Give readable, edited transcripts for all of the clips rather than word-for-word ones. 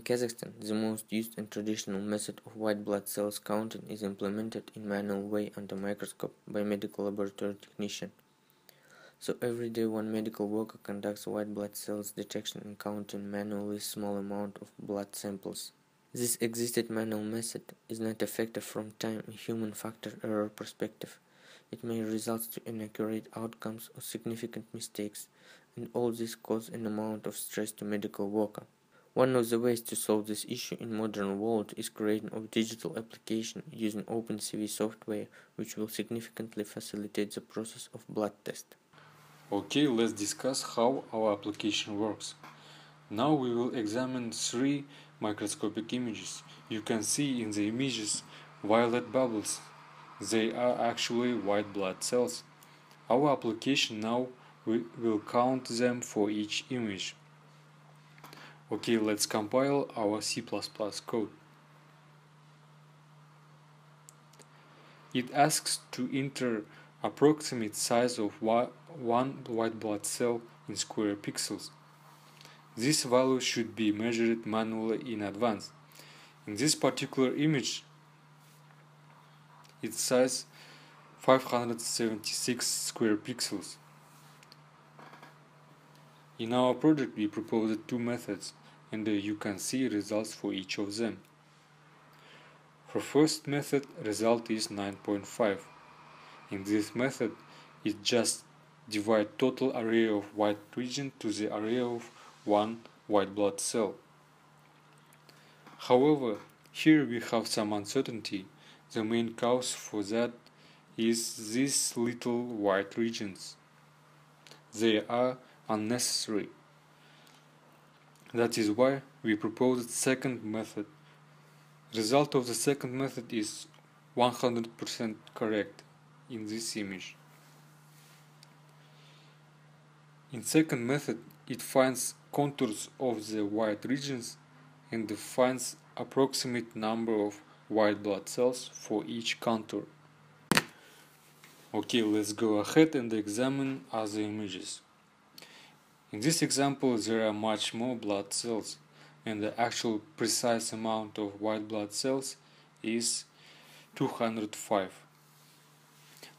Kazakhstan, the most used and traditional method of white blood cells counting is implemented in manual way under microscope by medical laboratory technician. So every day one medical worker conducts white blood cells detection and counting manually small amount of blood samples. This existed manual method is not effective from time and human factor error perspective. It may result to inaccurate outcomes or significant mistakes, and all this causes an amount of stress to medical worker. One of the ways to solve this issue in modern world is creating of digital application using OpenCV software, which will significantly facilitate the process of blood test. Okay, let's discuss how our application works. Now we will examine 3 microscopic images. You can see in the images violet bubbles. They are actually white blood cells. Our application now will count them for each image. Okay, let's compile our C++ code. It asks to enter approximate size of one white blood cell in square pixels. This value should be measured manually in advance. In this particular image, its size 576 square pixels. In our project we proposed 2 methods, and you can see results for each of them. For first method, result is 9.5. In this method, it just divides total area of white region to the area of one white blood cell. However, here we have some uncertainty. The main cause for that is these little white regions. They are unnecessary. That is why we proposed second method. Result of the second method is 100% correct in this image. In second method, it finds contours of the white regions and defines approximate number of white blood cells for each contour. Okay, let's go ahead and examine other images. In this example, there are much more blood cells, and the actual precise amount of white blood cells is 205.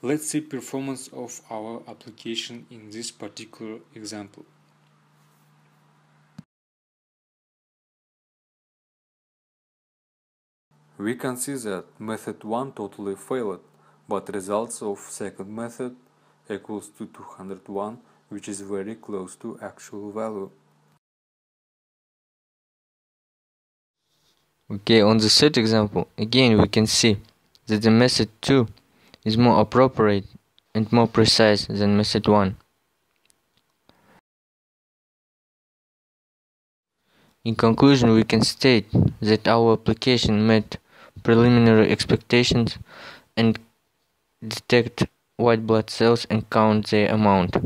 Let's see performance of our application in this particular example. We can see that method 1 totally failed, but results of second method equals to 201, which is very close to actual value. Okay, on the third example, again we can see that the method 2 is more appropriate and more precise than method 1. In conclusion, we can state that our application met preliminary expectations and detect white blood cells and count their amount.